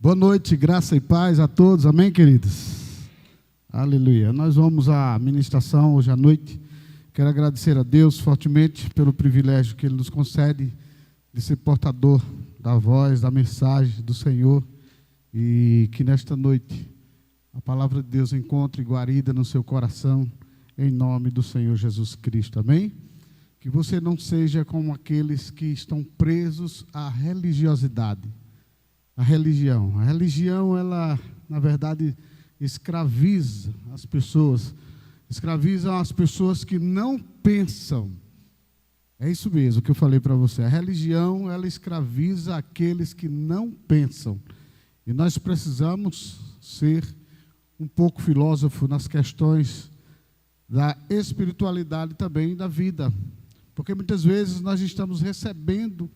Boa noite, graça e paz a todos, amém, queridos? Aleluia. Nós vamos à ministração hoje à noite. Quero agradecer a Deus fortemente pelo privilégio que Ele nos concede de ser portador da voz, da mensagem do Senhor, e que nesta noite a palavra de Deus encontre guarida no seu coração, em nome do Senhor Jesus Cristo, amém? Que você não seja como aqueles que estão presos à religiosidade. A religião, ela, na verdade, escraviza as pessoas que não pensam. É isso mesmo que eu falei para você. A religião, ela escraviza aqueles que não pensam. E nós precisamos ser um pouco filósofo nas questões da espiritualidade também da vida. Porque muitas vezes nós estamos recebendo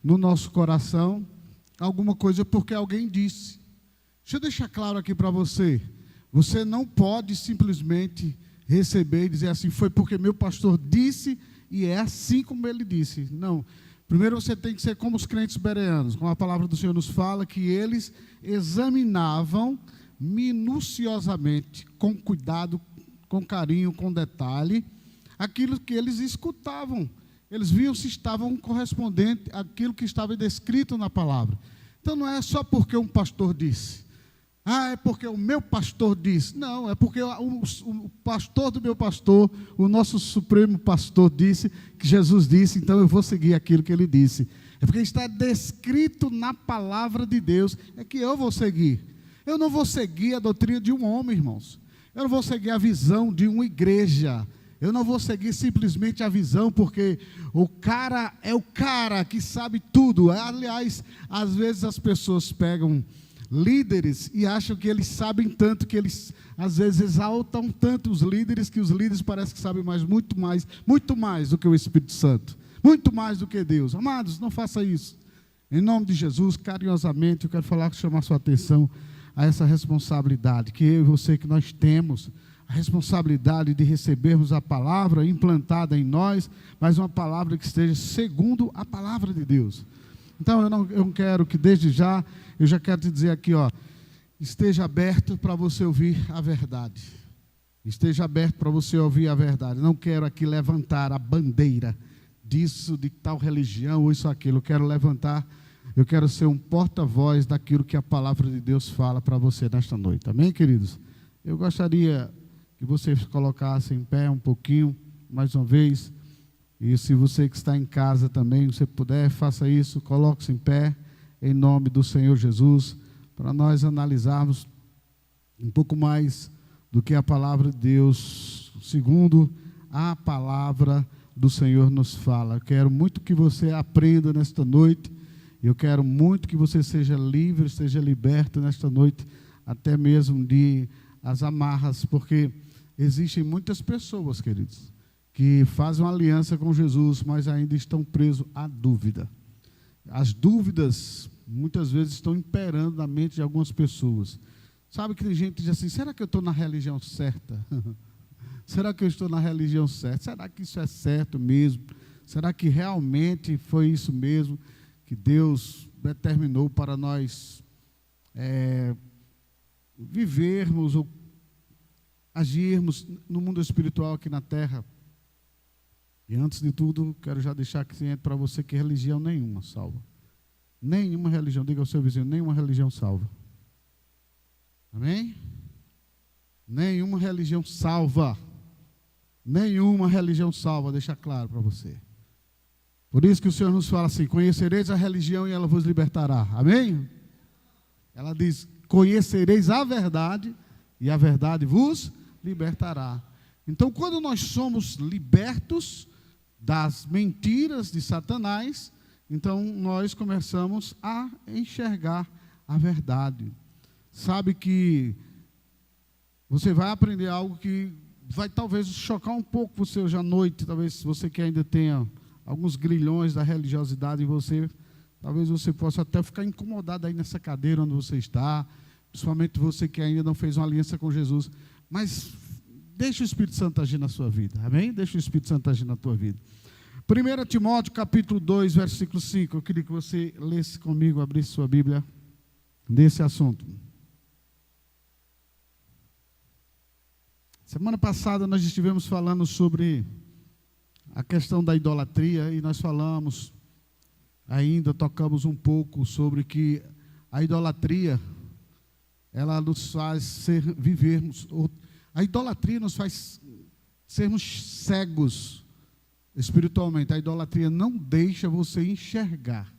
no nosso coração alguma coisa porque alguém disse. Deixa eu deixar claro aqui para você. Você não pode simplesmente receber e dizer assim, foi porque meu pastor disse e é assim como ele disse. Não. Primeiro você tem que ser como os crentes bereanos, como a palavra do Senhor nos fala, que eles examinavam minuciosamente, com cuidado, com carinho, com detalhe, aquilo que eles escutavam. Eles viam se estavam correspondentes àquilo que estava descrito na palavra. Então não é só porque um pastor disse. É porque o meu pastor disse. Não, é porque o pastor do meu pastor, o nosso supremo pastor disse, que Jesus disse, então eu vou seguir aquilo que ele disse. É porque está descrito na palavra de Deus, é que eu vou seguir. Eu não vou seguir a doutrina de um homem, irmãos. Eu não vou seguir a visão de uma igreja. Eu não vou seguir simplesmente a visão, porque o cara é o cara que sabe tudo. Aliás, às vezes as pessoas pegam líderes e acham que eles sabem tanto, que eles às vezes exaltam tanto os líderes, que os líderes parecem que sabem muito mais do que o Espírito Santo, muito mais do que Deus. Amados, não faça isso. Em nome de Jesus, carinhosamente, eu quero chamar a sua atenção a essa responsabilidade que eu e você, que nós temos, a responsabilidade de recebermos a palavra implantada em nós, mas uma palavra que esteja segundo a palavra de Deus. Então, eu não quero que desde já, eu já quero te dizer aqui, esteja aberto para você ouvir a verdade. Esteja aberto para você ouvir a verdade. Não quero aqui levantar a bandeira disso, de tal religião, ou isso, aquilo. Eu quero ser um porta-voz daquilo que a palavra de Deus fala para você nesta noite. Amém, queridos? Eu gostaria que vocês colocassem em pé um pouquinho, mais uma vez. E se você que está em casa também, você puder, faça isso, coloque-se em pé, em nome do Senhor Jesus, para nós analisarmos um pouco mais do que a palavra de Deus, segundo a palavra do Senhor nos fala. Eu quero muito que você aprenda nesta noite, eu quero muito que você seja livre, seja liberto nesta noite, até mesmo de as amarras, porque existem muitas pessoas, queridos, que fazem uma aliança com Jesus, mas ainda estão presos à dúvida. As dúvidas, muitas vezes, estão imperando na mente de algumas pessoas. Sabe que tem gente que diz assim, será que eu estou na religião certa? Será que eu estou na religião certa? Será que isso é certo mesmo? Será que realmente foi isso mesmo que Deus determinou para nós vivermos ou agirmos no mundo espiritual aqui na terra? E antes de tudo, quero já deixar que ciente para você que religião nenhuma salva. Nenhuma religião, diga ao seu vizinho, nenhuma religião salva. Amém? Nenhuma religião salva. Nenhuma religião salva, deixa claro para você. Por isso que o Senhor nos fala assim, conhecereis a religião e ela vos libertará. Amém? Ela diz, conhecereis a verdade e a verdade vos libertará. Então, quando nós somos libertos das mentiras de Satanás, então nós começamos a enxergar a verdade. Sabe que você vai aprender algo que vai talvez chocar um pouco você hoje à noite, talvez você que ainda tenha alguns grilhões da religiosidade em você, talvez você possa até ficar incomodado aí nessa cadeira onde você está, principalmente você que ainda não fez uma aliança com Jesus, mas deixa o Espírito Santo agir na sua vida, amém? Deixa o Espírito Santo agir na tua vida. 1 Timóteo capítulo 2, versículo 5, eu queria que você lesse comigo, abrisse sua Bíblia. desse assunto. Semana passada nós estivemos falando sobre a questão da idolatria e nós falamos, ainda tocamos um pouco sobre que a idolatria, ela nos faz vivermos, a idolatria nos faz sermos cegos espiritualmente. A idolatria não deixa você enxergar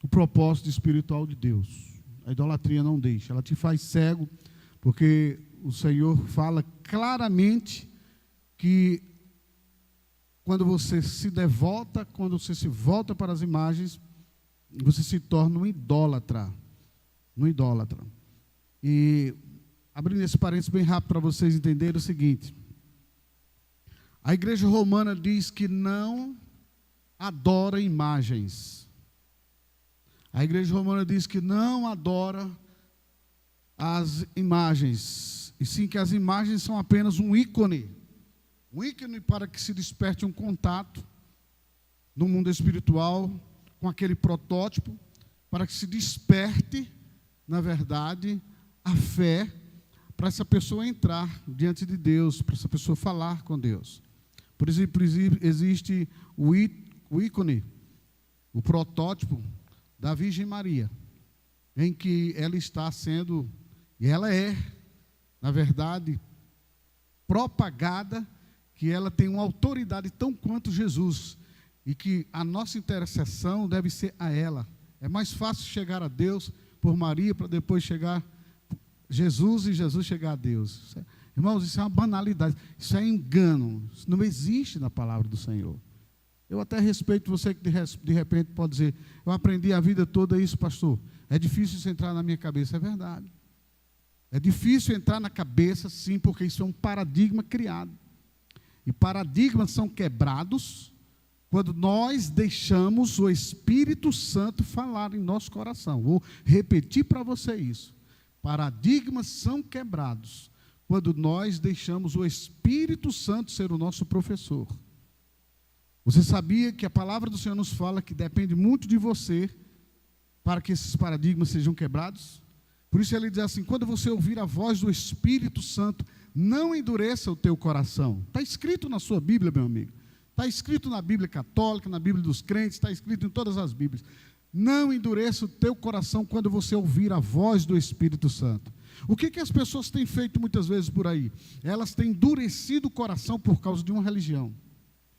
o propósito espiritual de Deus. A idolatria não deixa, ela te faz cego, porque o Senhor fala claramente que quando você se devota, quando você se volta para as imagens, você se torna um idólatra. Um idólatra. E, abrindo esse parênteses bem rápido para vocês entenderem o seguinte: a igreja romana diz que não adora imagens. A igreja romana diz que não adora as imagens, e sim que as imagens são apenas um ícone para que se desperte um contato no mundo espiritual com aquele protótipo, para que se desperte, na verdade, a fé, para essa pessoa entrar diante de Deus, para essa pessoa falar com Deus. Por exemplo, existe o ícone, o protótipo da Virgem Maria, em que ela está sendo, e ela é, na verdade, propagada, que ela tem uma autoridade tão quanto Jesus, e que a nossa intercessão deve ser a ela. É mais fácil chegar a Deus por Maria, para depois chegar Jesus e Jesus chegar a Deus. Irmãos, isso é uma banalidade, isso é engano, isso não existe na palavra do Senhor. Eu até respeito você que de repente pode dizer, eu aprendi a vida toda isso, pastor. É difícil isso entrar na minha cabeça, é verdade. É difícil entrar na cabeça, sim, porque isso é um paradigma criado. E paradigmas são quebrados quando nós deixamos o Espírito Santo falar em nosso coração. Vou repetir para você isso. Paradigmas são quebrados quando nós deixamos o Espírito Santo ser o nosso professor. Você sabia que a palavra do Senhor nos fala que depende muito de você para que esses paradigmas sejam quebrados? Por isso ele diz assim, quando você ouvir a voz do Espírito Santo, não endureça o teu coração. Está escrito na sua Bíblia, meu amigo. Está escrito na Bíblia católica, na Bíblia dos crentes, está escrito em todas as Bíblias. Não endureça o teu coração quando você ouvir a voz do Espírito Santo. O que as pessoas têm feito muitas vezes por aí? Elas têm endurecido o coração por causa de uma religião.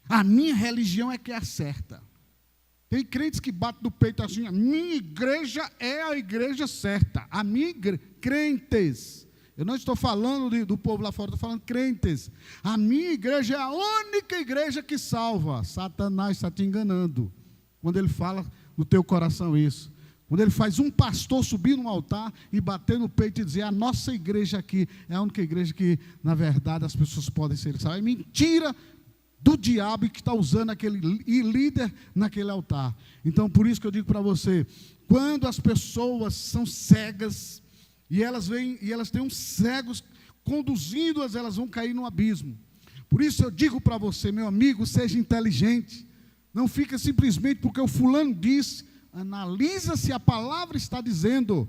A minha religião é que é a certa. Tem crentes que batem no peito assim, a minha igreja é a igreja certa. A minha igreja, crentes. Eu não estou falando do povo lá fora, estou falando crentes. A minha igreja é a única igreja que salva. Satanás está te enganando. Quando ele fala no teu coração isso. Quando ele faz um pastor subir num altar e bater no peito e dizer, a nossa igreja aqui é a única igreja que, na verdade, as pessoas podem ser salvas. É mentira do diabo que está usando aquele líder naquele altar. Então, por isso que eu digo para você, quando as pessoas são cegas, e elas vêm, e elas têm uns cegos conduzindo-as, elas vão cair no abismo. Por isso eu digo para você, meu amigo, seja inteligente. Não fica simplesmente porque o fulano disse, analisa se a palavra está dizendo.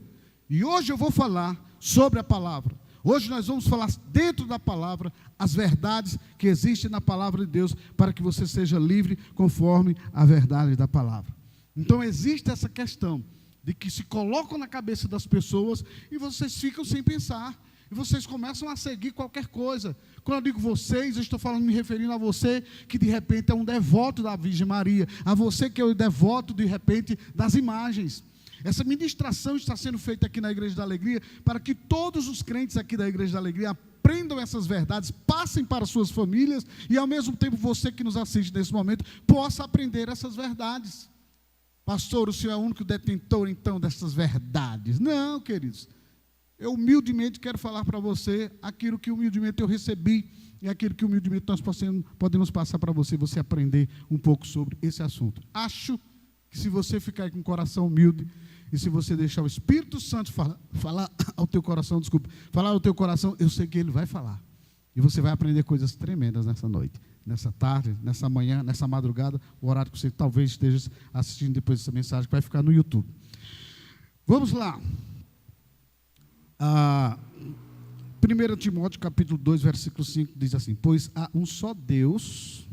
E hoje eu vou falar sobre a palavra. Hoje nós vamos falar dentro da palavra as verdades que existem na palavra de Deus para que você seja livre conforme a verdade da palavra. Então existe essa questão de que se colocam na cabeça das pessoas e vocês ficam sem pensar. E vocês começam a seguir qualquer coisa. Quando eu digo vocês, eu estou falando, me referindo a você que de repente é um devoto da Virgem Maria, a você que é o devoto de repente das imagens. Essa ministração está sendo feita aqui na Igreja da Alegria para que todos os crentes aqui da Igreja da Alegria aprendam essas verdades, passem para suas famílias e ao mesmo tempo você que nos assiste nesse momento possa aprender essas verdades. Pastor, o senhor é o único detentor então dessas verdades? Não, queridos. Eu humildemente quero falar para você aquilo que humildemente eu recebi e aquilo que humildemente nós podemos passar para você aprender um pouco sobre esse assunto. Acho que se você ficar com o coração humilde e se você deixar o Espírito Santo falar ao teu coração, falar ao teu coração, eu sei que ele vai falar. E você vai aprender coisas tremendas nessa noite, nessa tarde, nessa manhã, nessa madrugada, o horário que você talvez esteja assistindo depois dessa mensagem que vai ficar no YouTube. Vamos lá. 1 Timóteo capítulo 2, versículo 5 diz assim: pois há um só Deus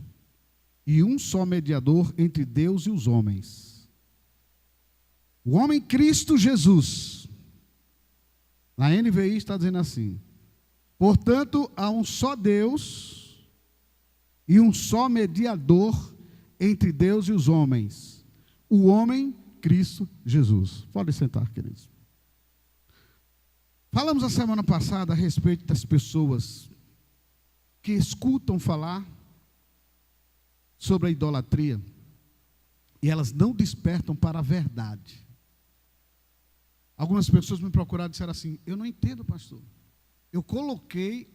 e um só mediador entre Deus e os homens, o homem Cristo Jesus. Na NVI está dizendo assim: portanto, há um só Deus e um só mediador entre Deus e os homens, o homem Cristo Jesus. Pode sentar, queridos. Falamos a semana passada a respeito das pessoas que escutam falar sobre a idolatria e elas não despertam para a verdade. Algumas pessoas me procuraram e disseram assim: eu não entendo, pastor. Eu coloquei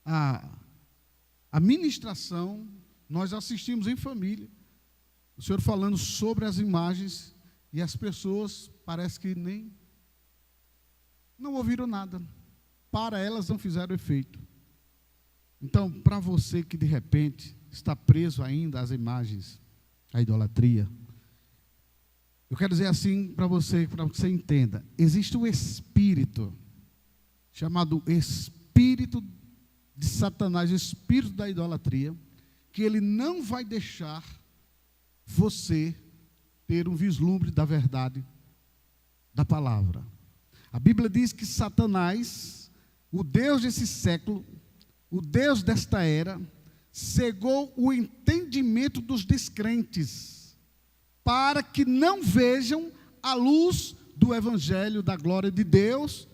a ministração, nós assistimos em família, o senhor falando sobre as imagens, e as pessoas parece que nem não ouviram nada. Para elas não fizeram efeito. Então, para você que de repente está preso ainda às imagens, à idolatria, eu quero dizer assim para você entenda: existe um espírito chamado espírito de Satanás, o espírito da idolatria, que ele não vai deixar você ter um vislumbre da verdade da palavra. A Bíblia diz que Satanás, o Deus desse século, o Deus desta era, cegou o entendimento dos descrentes, para que não vejam a luz do Evangelho da glória de Deus,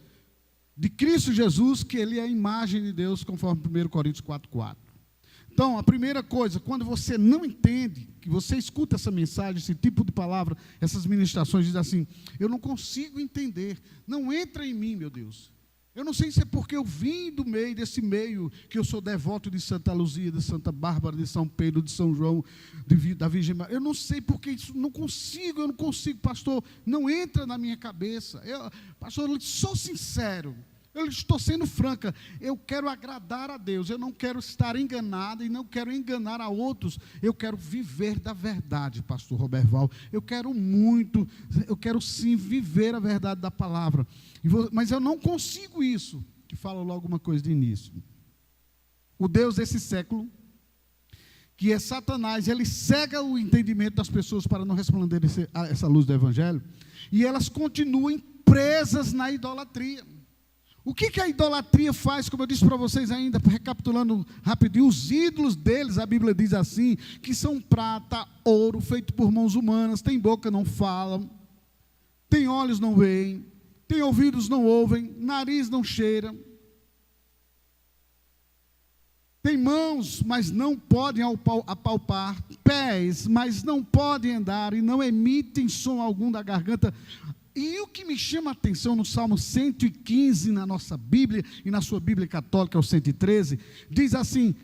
de Cristo Jesus, que Ele é a imagem de Deus, conforme 1 Coríntios 4,4. Então, a primeira coisa, quando você não entende, que você escuta essa mensagem, esse tipo de palavra, essas ministrações, diz assim: eu não consigo entender, não entra em mim, meu Deus. Eu não sei se é porque eu vim do meio, desse meio, que eu sou devoto de Santa Luzia, de Santa Bárbara, de São Pedro, de São João, da Virgem Maria. Eu não sei porque isso, eu não consigo, pastor, não entra na minha cabeça. Pastor, eu sou sincero. Eu estou sendo franca, eu quero agradar a Deus, eu não quero estar enganado e não quero enganar a outros, eu quero viver da verdade, pastor Roberval, eu quero sim viver a verdade da palavra, mas eu não consigo isso, que fala logo uma coisa de início. O Deus desse século, que é Satanás, ele cega o entendimento das pessoas para não resplandecer essa luz do Evangelho, e elas continuam presas na idolatria. O que a idolatria faz? Como eu disse para vocês ainda, recapitulando rapidinho, os ídolos deles, a Bíblia diz assim, que são prata, ouro, feito por mãos humanas, tem boca, não falam, tem olhos, não veem, tem ouvidos, não ouvem, nariz, não cheira, tem mãos, mas não podem apalpar, pés, mas não podem andar, e não emitem som algum da garganta. E o que me chama a atenção no Salmo 115, na nossa Bíblia, e na sua Bíblia católica, o 113, diz assim: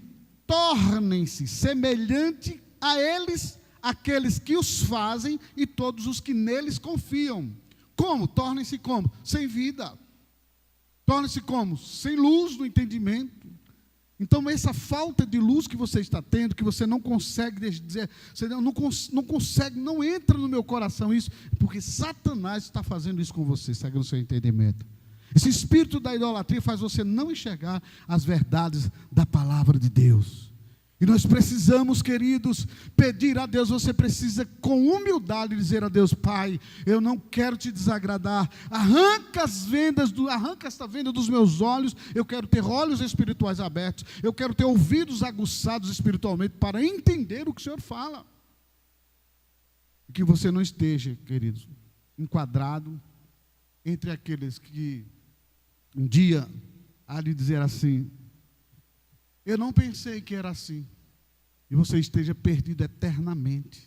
tornem-se semelhante a eles, aqueles que os fazem, e todos os que neles confiam. Como? Tornem-se como? Sem vida. Tornem-se como? Sem luz no entendimento. Então, essa falta de luz que você está tendo, que você não consegue dizer, você não consegue, não entra no meu coração isso, porque Satanás está fazendo isso com você, segue o seu entendimento. Esse espírito da idolatria faz você não enxergar as verdades da palavra de Deus. E nós precisamos, queridos, pedir a Deus, você precisa com humildade dizer a Deus: Pai, eu não quero te desagradar, arranca esta venda dos meus olhos, eu quero ter olhos espirituais abertos, eu quero ter ouvidos aguçados espiritualmente para entender o que o Senhor fala. E que você não esteja, queridos, enquadrado entre aqueles que um dia há de dizer assim: eu não pensei que era assim. E você esteja perdido eternamente.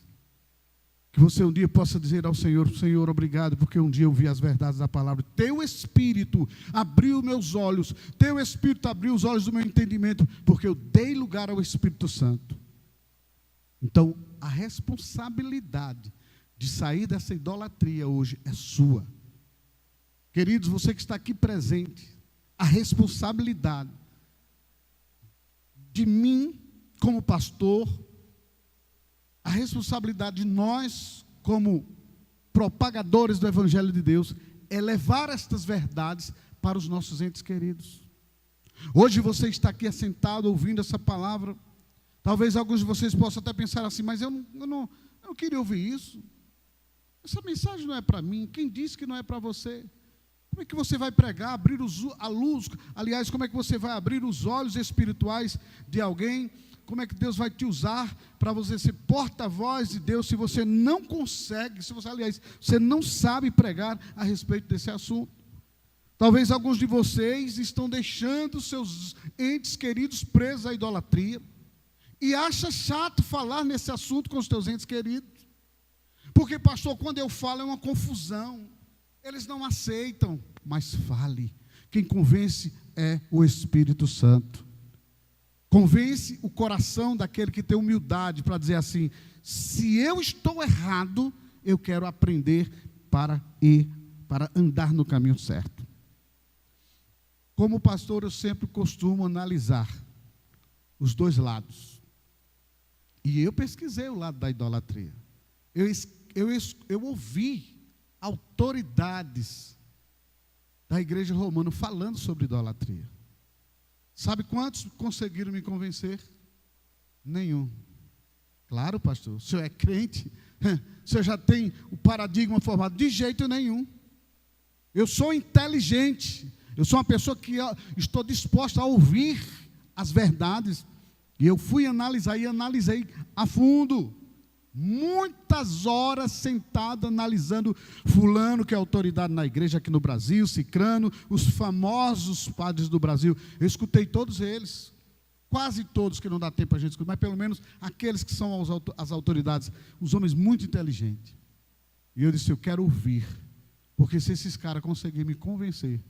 Que você um dia possa dizer ao Senhor: Senhor, obrigado, porque um dia eu vi as verdades da palavra. Teu Espírito abriu meus olhos. Teu Espírito abriu os olhos do meu entendimento, porque eu dei lugar ao Espírito Santo. Então, a responsabilidade de sair dessa idolatria hoje é sua. Queridos, você que está aqui presente, a responsabilidade de mim como pastor, a responsabilidade de nós como propagadores do Evangelho de Deus é levar estas verdades para os nossos entes queridos. Hoje você está aqui assentado ouvindo essa palavra. Talvez alguns de vocês possam até pensar assim, mas eu não queria ouvir isso. Essa mensagem não é para mim. Quem disse que não é para você? Como é que você vai pregar, abrir a luz? Aliás, como é que você vai abrir os olhos espirituais de alguém? Como é que Deus vai te usar para você ser porta-voz de Deus se você não consegue, você não sabe pregar a respeito desse assunto? Talvez alguns de vocês estão deixando seus entes queridos presos à idolatria e acha chato falar nesse assunto com os teus entes queridos. Porque, pastor, quando eu falo é uma confusão. Eles não aceitam, mas fale. Quem convence é o Espírito Santo. Convence o coração daquele que tem humildade para dizer assim: se eu estou errado, eu quero aprender para andar no caminho certo. Como pastor, eu sempre costumo analisar os dois lados. E eu pesquisei o lado da idolatria. Eu ouvi autoridades da igreja romana falando sobre idolatria. Sabe quantos conseguiram me convencer? Nenhum. Claro, pastor, o senhor é crente, o senhor já tem o paradigma formado. De jeito nenhum. Eu sou inteligente, eu sou uma pessoa que estou disposta a ouvir as verdades. E eu fui analisar e analisei a fundo. Muitas horas sentado analisando fulano, que é autoridade na igreja aqui no Brasil, cicrano, os famosos padres do Brasil. Eu escutei todos eles, quase todos, que não dá tempo a gente escutar, mas pelo menos aqueles que são as autoridades, os homens muito inteligentes. E eu disse: eu quero ouvir, porque se esses caras conseguirem me convencer,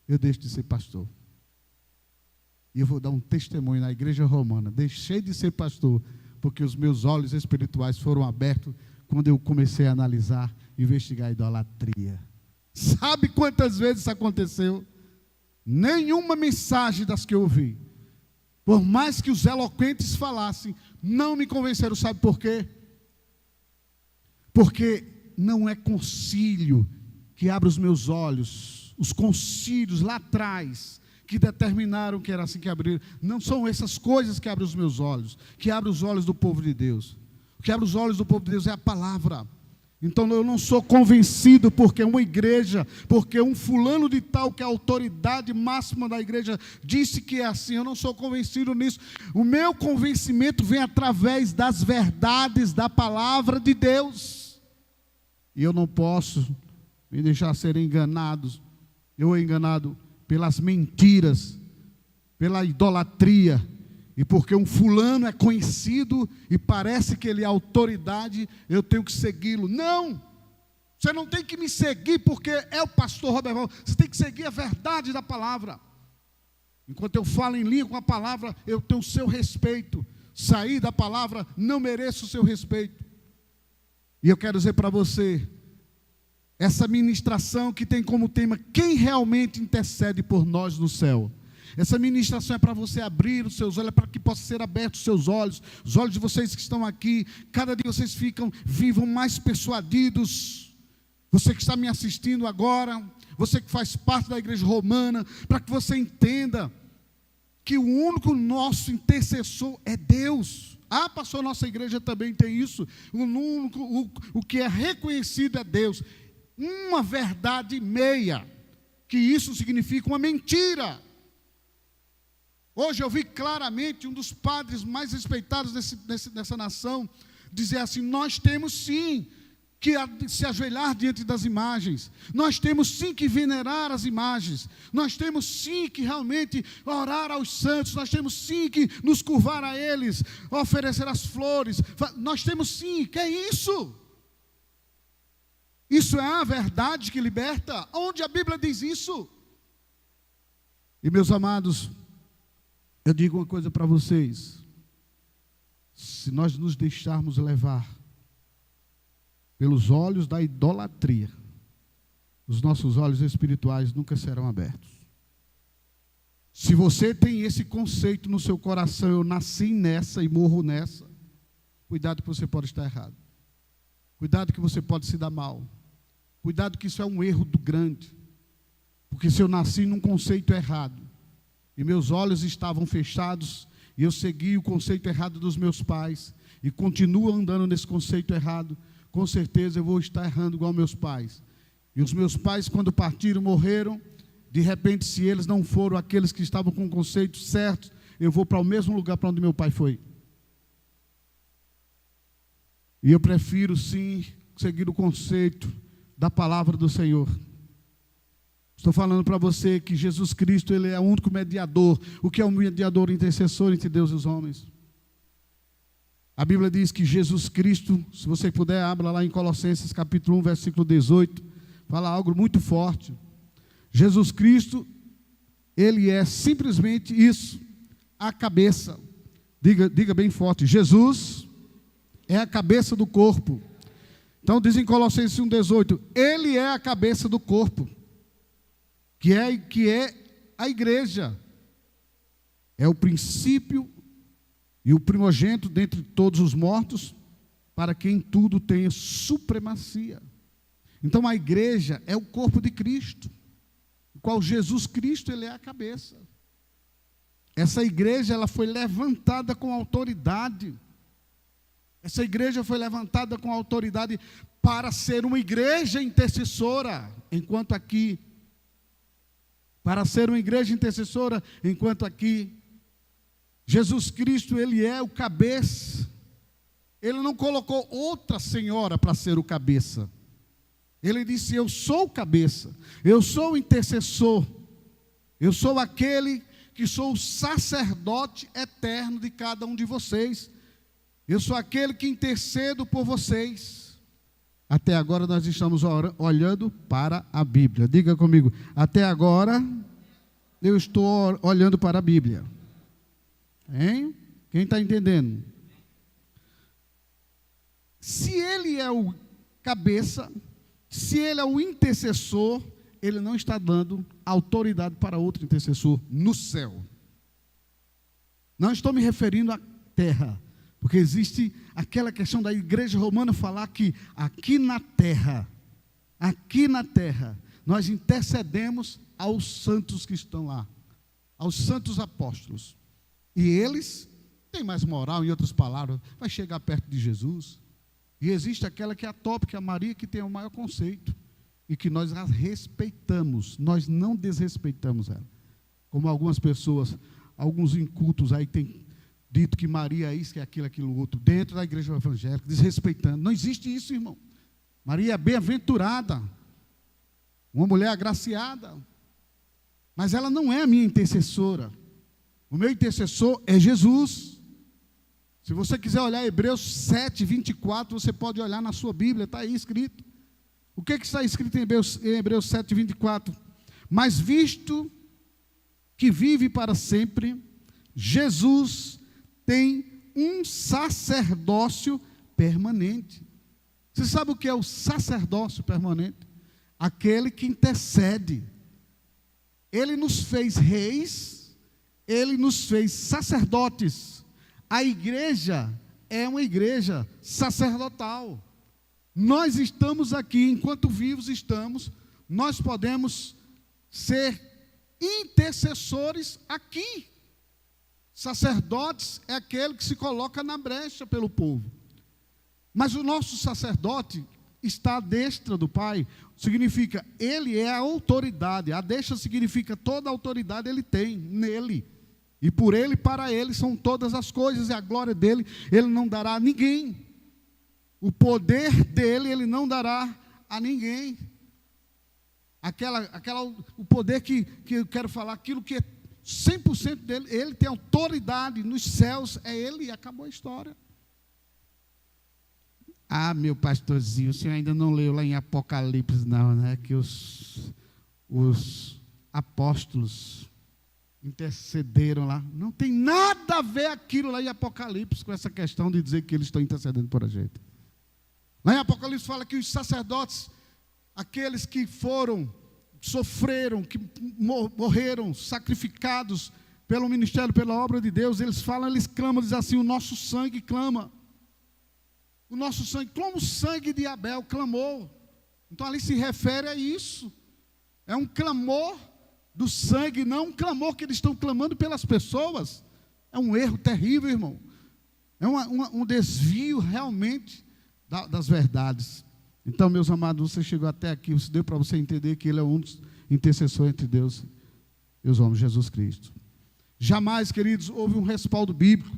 eu deixo de ser pastor. E eu vou dar um testemunho na igreja romana. Deixei de ser pastor porque os meus olhos espirituais foram abertos quando eu comecei a analisar, investigar a idolatria. Sabe quantas vezes isso aconteceu? Nenhuma mensagem das que eu ouvi, por mais que os eloquentes falassem, não me convenceram. Sabe por quê? Porque não é concílio que abre os meus olhos, os concílios lá atrás, que determinaram que era assim que abriram. Não são essas coisas que abrem os meus olhos, que abrem os olhos do povo de Deus. O que abre os olhos do povo de Deus é a palavra. Então eu não sou convencido porque uma igreja, porque um fulano de tal, que é a autoridade máxima da igreja, disse que é assim. Eu não sou convencido nisso. O meu convencimento vem através das verdades da palavra de Deus. E eu não posso me deixar ser enganado. Eu enganado pelas mentiras, pela idolatria, e porque um fulano é conhecido e parece que ele é autoridade, eu tenho que segui-lo. Não! Você não tem que me seguir porque é o pastor Roberval. Você tem que seguir a verdade da palavra. Enquanto eu falo em língua com a palavra, eu tenho o seu respeito. Sair da palavra, não mereço o seu respeito. E eu quero dizer para você, essa ministração que tem como tema quem realmente intercede por nós no céu. Essa ministração é para você abrir os seus olhos, é para que possa ser abertos os seus olhos, os olhos de vocês que estão aqui. Cada dia vocês vivam mais persuadidos. Você que está me assistindo agora, você que faz parte da igreja romana, para que você entenda que o único nosso intercessor é Deus. Ah, pastor, nossa igreja também tem isso. O que é reconhecido é Deus. Uma verdade meia, que isso significa uma mentira. Hoje eu vi claramente um dos padres mais respeitados dessa nação dizer assim: nós temos sim que se ajoelhar diante das imagens, nós temos sim que venerar as imagens, nós temos sim que realmente orar aos santos, nós temos sim que nos curvar a eles, oferecer as flores, nós temos sim, que é isso? Isso é a verdade que liberta? Onde a Bíblia diz isso? E meus amados, eu digo uma coisa para vocês: se nós nos deixarmos levar pelos olhos da idolatria, os nossos olhos espirituais nunca serão abertos. Se você tem esse conceito no seu coração, eu nasci nessa e morro nessa, cuidado que você pode estar errado. Cuidado que você pode se dar mal. Cuidado que isso é um erro do grande. Porque se eu nasci num conceito errado, e meus olhos estavam fechados, e eu segui o conceito errado dos meus pais, e continuo andando nesse conceito errado, com certeza eu vou estar errando igual meus pais. E os meus pais, quando partiram, morreram. De repente, se eles não foram aqueles que estavam com o conceito certo, eu vou para o mesmo lugar para onde meu pai foi. E eu prefiro, sim, seguir o conceito da palavra do Senhor. Estou falando para você que Jesus Cristo, Ele é o único mediador. O que é um mediador intercessor entre Deus e os homens? A Bíblia diz que Jesus Cristo, se você puder, abra lá em Colossenses capítulo 1, versículo 18, fala algo muito forte. Jesus Cristo, Ele é simplesmente isso, a cabeça. Diga bem forte, Jesus é a cabeça do corpo. Então diz em Colossenses 1, 18, Ele é a cabeça do corpo, que é a igreja. É o princípio e o primogênito dentre todos os mortos, para quem tudo tenha supremacia. Então a igreja é o corpo de Cristo, o qual Jesus Cristo, Ele é a cabeça. Essa igreja, ela foi levantada com autoridade. Essa igreja foi levantada com autoridade para ser uma igreja intercessora, enquanto aqui Jesus Cristo, Ele é o cabeça. Ele não colocou outra senhora para ser o cabeça. Ele disse, eu sou o cabeça, eu sou o intercessor, eu sou aquele que sou o sacerdote eterno de cada um de vocês. Eu sou aquele que intercedo por vocês. Até agora nós estamos olhando para a Bíblia. Diga comigo, até agora eu estou olhando para a Bíblia. Hein? Quem está entendendo? Se Ele é o cabeça, se Ele é o intercessor, Ele não está dando autoridade para outro intercessor no céu. Não estou me referindo à terra, porque existe aquela questão da igreja romana falar que aqui na terra, nós intercedemos aos santos que estão lá, aos santos apóstolos. E eles têm mais moral, em outras palavras, vai chegar perto de Jesus. E existe aquela que é a top, que é a Maria, que tem o maior conceito, e que nós a respeitamos, nós não desrespeitamos ela. Como algumas pessoas, alguns incultos aí têm dito que Maria é isso, que é aquilo, aquilo outro, dentro da igreja evangélica, desrespeitando. Não existe isso, irmão. Maria é bem-aventurada, uma mulher agraciada, mas ela não é a minha intercessora. O meu intercessor é Jesus. Se você quiser olhar Hebreus 7, 24, você pode olhar na sua Bíblia, está aí escrito. O que está escrito em Hebreus 7, 24? Mas visto que vive para sempre, Jesus tem um sacerdócio permanente. Você sabe o que é o sacerdócio permanente? Aquele que intercede. Ele nos fez reis, Ele nos fez sacerdotes. A igreja é uma igreja sacerdotal. Nós estamos aqui, enquanto vivos estamos, nós podemos ser intercessores aqui. Sacerdotes é aquele que se coloca na brecha pelo povo. Mas o nosso sacerdote está à destra do Pai, significa, ele é a autoridade. A destra significa toda a autoridade ele tem nele. E por ele, para ele, são todas as coisas, e a glória dele, ele não dará a ninguém. O poder dele, ele não dará a ninguém. O poder que eu quero falar, aquilo que é 100% dele, ele tem autoridade nos céus, é ele, e acabou a história. Ah, meu pastorzinho, o senhor ainda não leu lá em Apocalipse, não, né? Que os apóstolos intercederam lá. Não tem nada a ver aquilo lá em Apocalipse com essa questão de dizer que eles estão intercedendo por a gente. Lá em Apocalipse fala que os sacerdotes, aqueles que sofreram, que morreram, sacrificados pelo ministério, pela obra de Deus, eles clamam, dizem assim, o nosso sangue clama. O nosso sangue, como o sangue de Abel clamou. Então ali se refere a isso. É um clamor do sangue, não um clamor que eles estão clamando pelas pessoas. É um erro terrível, irmão. É um desvio realmente das verdades. Então, meus amados, você chegou até aqui, isso deu para você entender que ele é um dos intercessores entre Deus e os homens, Jesus Cristo. Jamais, queridos, houve um respaldo bíblico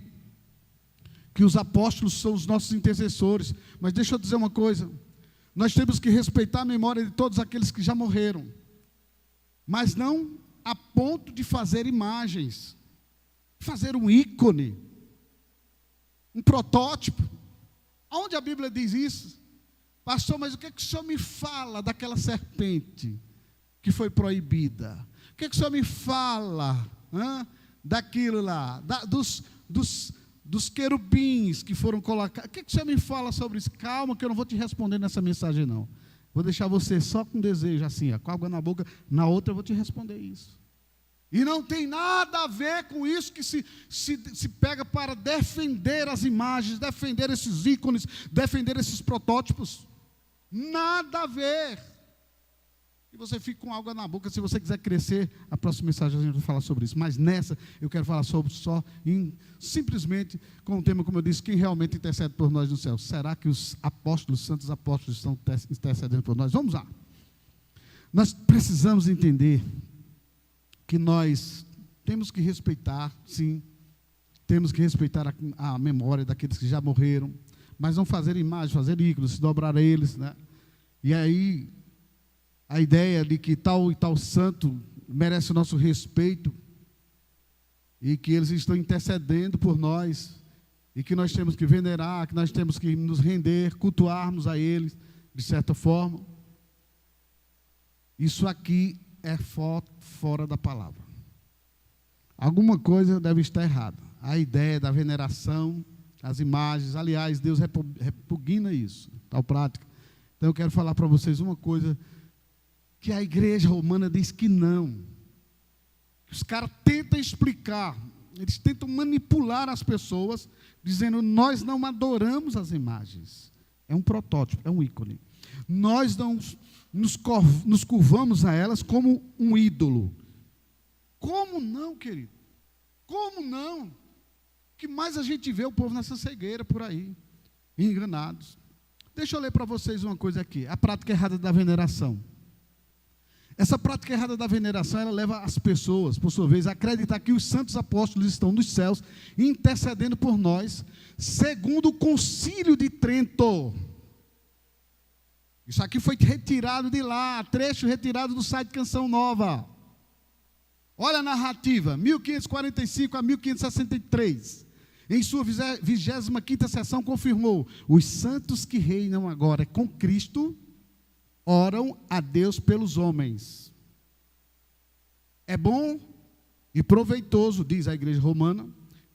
que os apóstolos são os nossos intercessores. Mas deixa eu dizer uma coisa, nós temos que respeitar a memória de todos aqueles que já morreram, mas não a ponto de fazer imagens, fazer um ícone, um protótipo. Onde a Bíblia diz isso? Pastor, mas o que é que o senhor me fala daquela serpente que foi proibida? O que é que o senhor me fala daquilo lá, dos querubins que foram colocados? O que é que o senhor me fala sobre isso? Calma, que eu não vou te responder nessa mensagem, não. Vou deixar você só com desejo, assim, com água na boca. Na outra eu vou te responder isso. E não tem nada a ver com isso que se pega para defender as imagens, defender esses ícones, defender esses protótipos. Nada a ver. E você fica com água na boca. Se você quiser crescer, a próxima mensagem a gente vai falar sobre isso. Mas nessa eu quero falar sobre simplesmente com o tema, como eu disse, quem realmente intercede por nós no céu. Será que os apóstolos, os santos apóstolos estão intercedendo por nós? Vamos lá. Nós precisamos entender que nós temos que respeitar, sim, temos que respeitar a memória daqueles que já morreram, mas não fazer imagens, fazer ícones, se dobrar a eles, né? E aí, a ideia de que tal e tal santo merece o nosso respeito, e que eles estão intercedendo por nós, e que nós temos que venerar, que nós temos que nos render, cultuarmos a eles, de certa forma. Isso aqui é fora da palavra. Alguma coisa deve estar errada. A ideia da veneração, as imagens, aliás, Deus repugna isso, tal prática. Então eu quero falar para vocês uma coisa que a igreja romana diz que não. Os caras tentam explicar, eles tentam manipular as pessoas, dizendo, nós não adoramos as imagens. É um protótipo, é um ícone. Nós não nos curvamos a elas como um ídolo. Como não, querido? Como não? O que mais a gente vê o povo nessa cegueira por aí, enganados. Deixa eu ler para vocês uma coisa aqui, a prática errada da veneração. Essa prática errada da veneração, ela leva as pessoas, por sua vez, a acreditar que os santos apóstolos estão nos céus, intercedendo por nós, segundo o Concílio de Trento. Isso aqui foi retirado de lá, trecho retirado do site Canção Nova. Olha a narrativa, 1545 a 1563. Em sua 25ª sessão confirmou, os santos que reinam agora com Cristo, oram a Deus pelos homens. É bom e proveitoso, diz a igreja romana,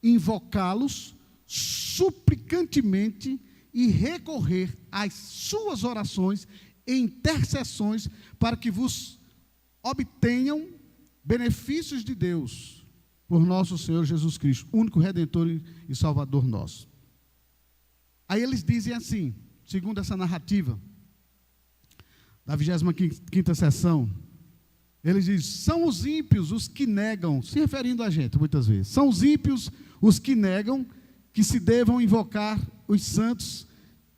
invocá-los suplicantemente e recorrer às suas orações e intercessões para que vos obtenham benefícios de Deus por nosso Senhor Jesus Cristo, único Redentor e Salvador nosso. Aí eles dizem assim, segundo essa narrativa da 25ª sessão, eles dizem, são os ímpios os que negam, se referindo a gente muitas vezes, são os ímpios os que negam que se devam invocar os santos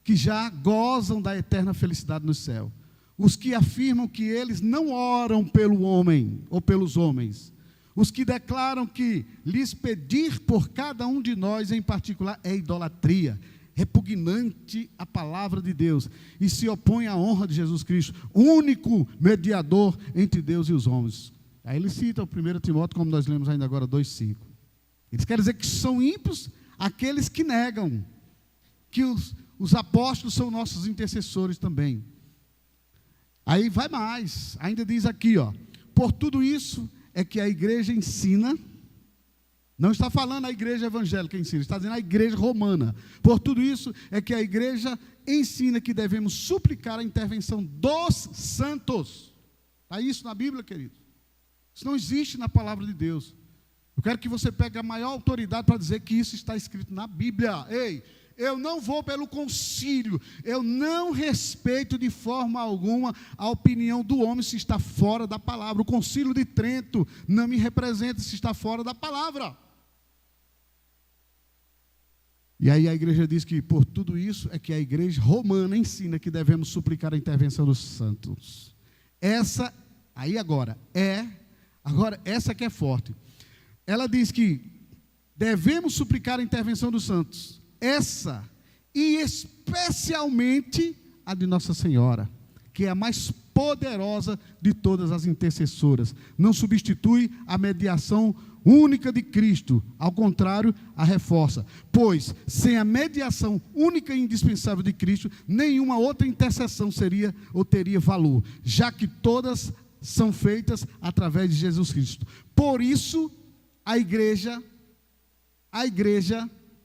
que já gozam da eterna felicidade no céu. Os que afirmam que eles não oram pelo homem ou pelos homens. Os que declaram que lhes pedir por cada um de nós em particular é idolatria, repugnante à palavra de Deus e se opõe à honra de Jesus Cristo, único mediador entre Deus e os homens. Aí ele cita o 1 Timóteo, como nós lemos ainda agora, 2,5. Eles querem dizer que são ímpios aqueles que negam que os apóstolos são nossos intercessores também. Aí vai mais, ainda diz aqui, por tudo isso é que a igreja ensina, não está falando a igreja evangélica ensina, está dizendo a igreja romana. Por tudo isso é que a igreja ensina que devemos suplicar a intervenção dos santos. Está isso na Bíblia, querido? Isso não existe na palavra de Deus. Eu quero que você pegue a maior autoridade para dizer que isso está escrito na Bíblia. Ei, eu não vou pelo concílio, eu não respeito de forma alguma a opinião do homem se está fora da palavra. O concílio de Trento não me representa se está fora da palavra. E aí a igreja diz que por tudo isso é que a igreja romana ensina que devemos suplicar a intervenção dos santos. Essa, aí agora essa que é forte. Ela diz que devemos suplicar a intervenção dos santos. Essa, e especialmente a de Nossa Senhora, que é a mais poderosa de todas as intercessoras. Não substitui a mediação única de Cristo, ao contrário, a reforça. Pois, sem a mediação única e indispensável de Cristo, nenhuma outra intercessão seria ou teria valor, já que todas são feitas através de Jesus Cristo. Por isso, a igreja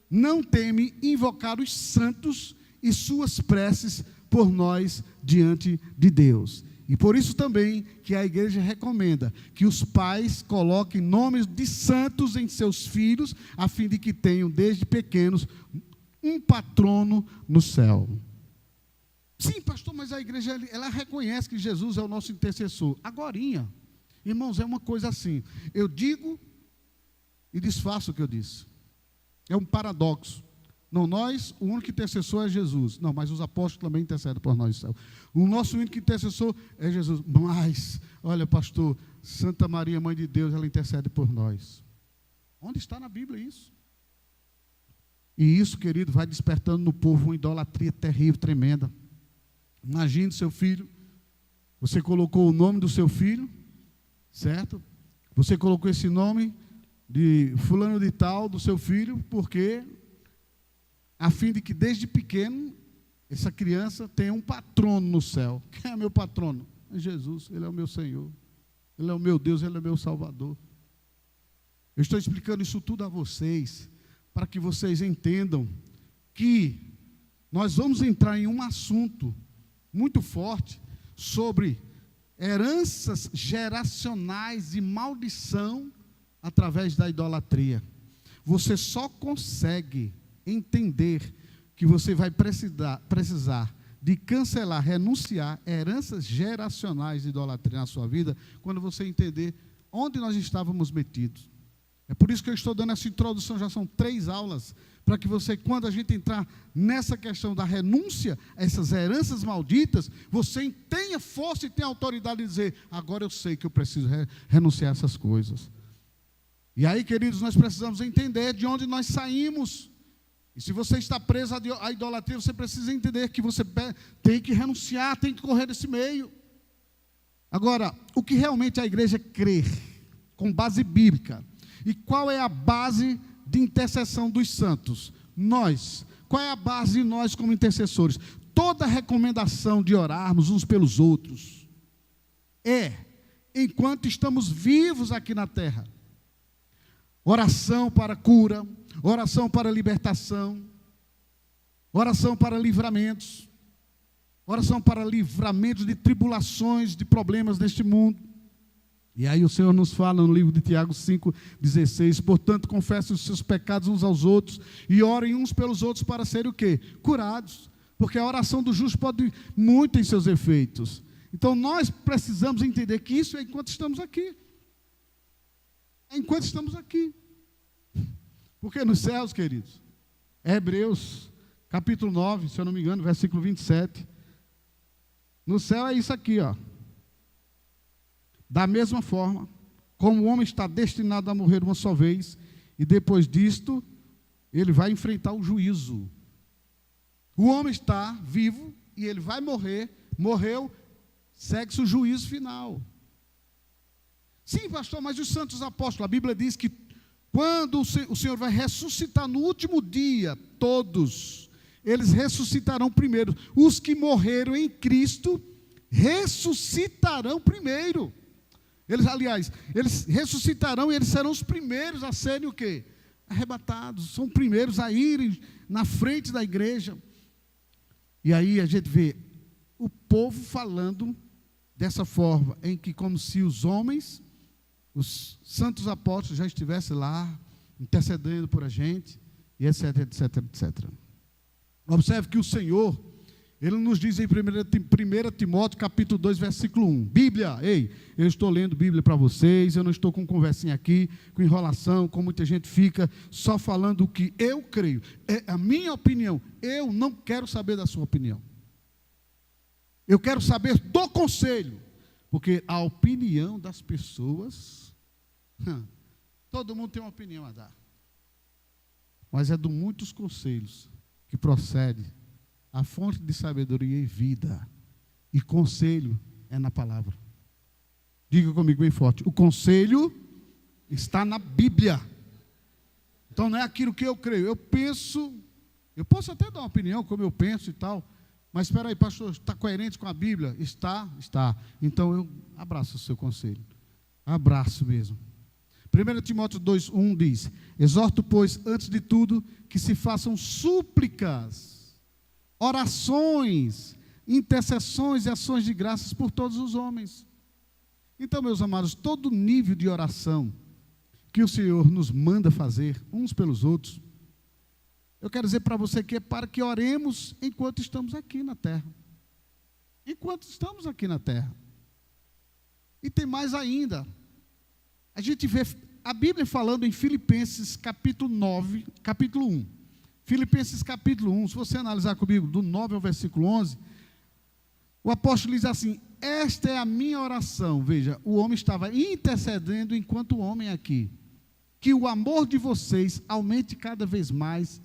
não teme invocar os santos e suas preces por nós diante de Deus. E por isso também que a igreja recomenda que os pais coloquem nomes de santos em seus filhos, a fim de que tenham desde pequenos um patrono no céu. Sim, pastor, mas a igreja ela reconhece que Jesus é o nosso intercessor. Agorinha, irmãos, é uma coisa assim, eu digo e desfaço o que eu disse. É um paradoxo. Não, nós, o único intercessor é Jesus. Não, mas os apóstolos também intercedem por nós no céu. O nosso único intercessor é Jesus. Mas, olha, pastor, Santa Maria, Mãe de Deus, ela intercede por nós. Onde está na Bíblia isso? E isso, querido, vai despertando no povo uma idolatria terrível, tremenda. Imagine seu filho, você colocou o nome do seu filho, certo? Você colocou esse nome de fulano de tal, do seu filho, porque a fim de que desde pequeno essa criança tenha um patrono no céu. Quem é meu patrono? É Jesus, Ele é o meu Senhor, Ele é o meu Deus, Ele é o meu Salvador. Eu estou explicando isso tudo a vocês, para que vocês entendam que nós vamos entrar em um assunto muito forte sobre heranças geracionais e maldição através da idolatria. Você só consegue entender que você vai precisar de cancelar, renunciar heranças geracionais de idolatria na sua vida, quando você entender onde nós estávamos metidos. É por isso que eu estou dando essa introdução, já são 3 aulas, para que você, quando a gente entrar nessa questão da renúncia a essas heranças malditas, você tenha força e tenha autoridade de dizer, agora eu sei que eu preciso renunciar a essas coisas. E aí, queridos, nós precisamos entender de onde nós saímos. E se você está preso à idolatria, você precisa entender que você tem que renunciar, tem que correr desse meio. Agora, o que realmente a igreja crê, com base bíblica, e qual é a base de intercessão dos santos? Nós. Qual é a base de nós como intercessores? Toda recomendação de orarmos uns pelos outros enquanto estamos vivos aqui na terra. Oração para cura, oração para libertação, oração para livramentos, oração para livramentos de tribulações, de problemas deste mundo. E aí o Senhor nos fala no livro de Tiago 5,16, portanto, confessem os seus pecados uns aos outros e orem uns pelos outros para serem o quê? Curados, porque a oração do justo pode muito em seus efeitos. Então nós precisamos entender que isso é enquanto estamos aqui. Enquanto estamos aqui. Porque nos céus, queridos, Hebreus, capítulo 9, se eu não me engano, versículo 27. No céu é isso aqui, ó. Da mesma forma, como o homem está destinado a morrer uma só vez, e depois disto, ele vai enfrentar o juízo. O homem está vivo, e ele vai morrer, morreu, segue-se o juízo final. Sim, pastor, mas os santos apóstolos, a Bíblia diz que quando o Senhor vai ressuscitar no último dia, todos, eles ressuscitarão primeiro. Os que morreram em Cristo, ressuscitarão primeiro. Eles ressuscitarão e eles serão os primeiros a serem o quê? Arrebatados, são primeiros a irem na frente da igreja. E aí a gente vê o povo falando dessa forma, em que como se os homens, os santos apóstolos já estivessem lá, intercedendo por a gente, e etc, etc, etc. Observe que o Senhor, Ele nos diz em 1 Timóteo, capítulo 2, versículo 1. Bíblia, ei, eu estou lendo Bíblia para vocês, eu não estou com conversinha aqui, com enrolação, como muita gente fica, só falando o que eu creio. É a minha opinião, eu não quero saber da sua opinião. Eu quero saber do conselho, porque a opinião das pessoas, todo mundo tem uma opinião a dar. Mas é de muitos conselhos que procede a fonte de sabedoria e vida. E conselho é na palavra. Diga comigo bem forte. O conselho está na Bíblia. Então não é aquilo que eu creio. Eu penso, eu posso até dar uma opinião como eu penso e tal. Mas espera aí, pastor, está coerente com a Bíblia? Está. Então eu abraço o seu conselho. Abraço mesmo. 1 Timóteo 2:1 diz: exorto, pois, antes de tudo, que se façam súplicas, orações, intercessões e ações de graças por todos os homens. Então, meus amados, todo nível de oração que o Senhor nos manda fazer uns pelos outros, eu quero dizer para você que é para que oremos enquanto estamos aqui na terra. Enquanto estamos aqui na terra. E tem mais ainda. A gente vê a Bíblia falando em Filipenses capítulo 1. Filipenses capítulo 1, se você analisar comigo, do 9 ao versículo 11, o apóstolo diz assim: esta é a minha oração. Veja, o homem estava intercedendo enquanto homem aqui. Que o amor de vocês aumente cada vez mais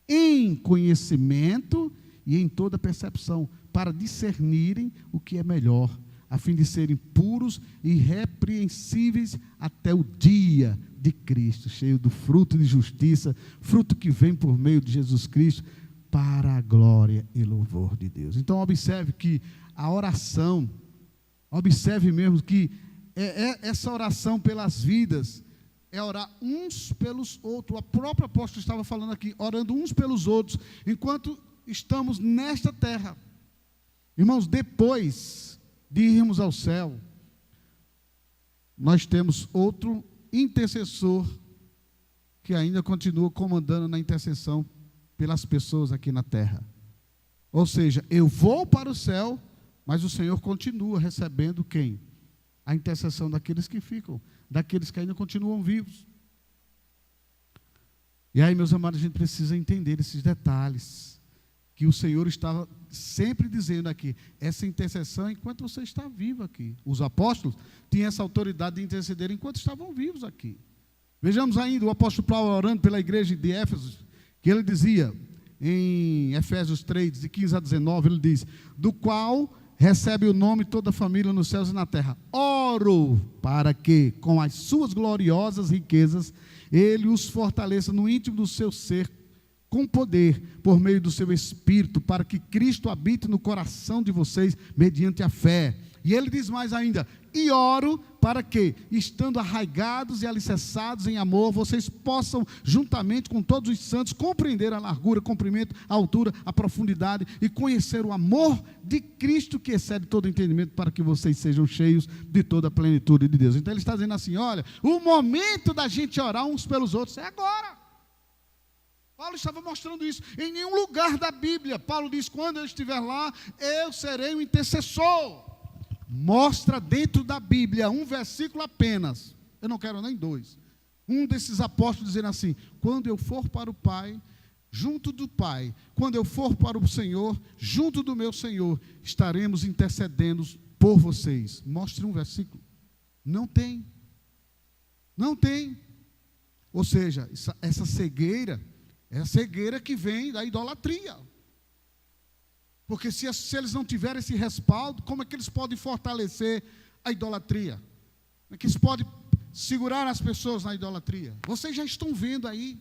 em conhecimento e em toda percepção, para discernirem o que é melhor, a fim de serem puros e irrepreensíveis até o dia de Cristo, cheio do fruto de justiça, fruto que vem por meio de Jesus Cristo, para a glória e louvor de Deus. Então observe que a oração, observe mesmo que essa oração pelas vidas, é orar uns pelos outros. O próprio apóstolo estava falando aqui, orando uns pelos outros, enquanto estamos nesta terra. Irmãos, depois de irmos ao céu, nós temos outro intercessor que ainda continua comandando na intercessão pelas pessoas aqui na terra. Ou seja, eu vou para o céu, mas o Senhor continua recebendo quem? A intercessão daqueles que ficam, daqueles que ainda continuam vivos. E aí, meus amados, a gente precisa entender esses detalhes, que o Senhor estava sempre dizendo aqui, essa intercessão enquanto você está vivo aqui. Os apóstolos tinham essa autoridade de interceder enquanto estavam vivos aqui. Vejamos ainda o apóstolo Paulo orando pela igreja de Éfeso, que ele dizia, em Efésios 3, de 15 a 19, ele diz, do qual recebe o nome toda a família nos céus e na terra. Oro para que, com as suas gloriosas riquezas, Ele os fortaleça no íntimo do seu ser, com poder, por meio do seu Espírito, para que Cristo habite no coração de vocês, mediante a fé. E ele diz mais ainda, e oro para que, estando arraigados e alicerçados em amor, vocês possam, juntamente com todos os santos, compreender a largura, comprimento, a altura, a profundidade, e conhecer o amor de Cristo, que excede todo entendimento, para que vocês sejam cheios de toda a plenitude de Deus. Então ele está dizendo assim, olha, o momento da gente orar uns pelos outros é agora. Paulo estava mostrando isso. Em nenhum lugar da Bíblia, Paulo diz, quando eu estiver lá, eu serei o intercessor. Mostra dentro da Bíblia um versículo apenas, eu não quero nem dois, um desses apóstolos dizendo assim, quando eu for para o Pai, junto do Pai, quando eu for para o Senhor, junto do meu Senhor, estaremos intercedendo por vocês. Mostre um versículo. Não tem. Ou seja, essa cegueira é a cegueira que vem da idolatria. Porque se eles não tiverem esse respaldo, como é que eles podem fortalecer a idolatria? Como é que eles podem segurar as pessoas na idolatria? Vocês já estão vendo aí.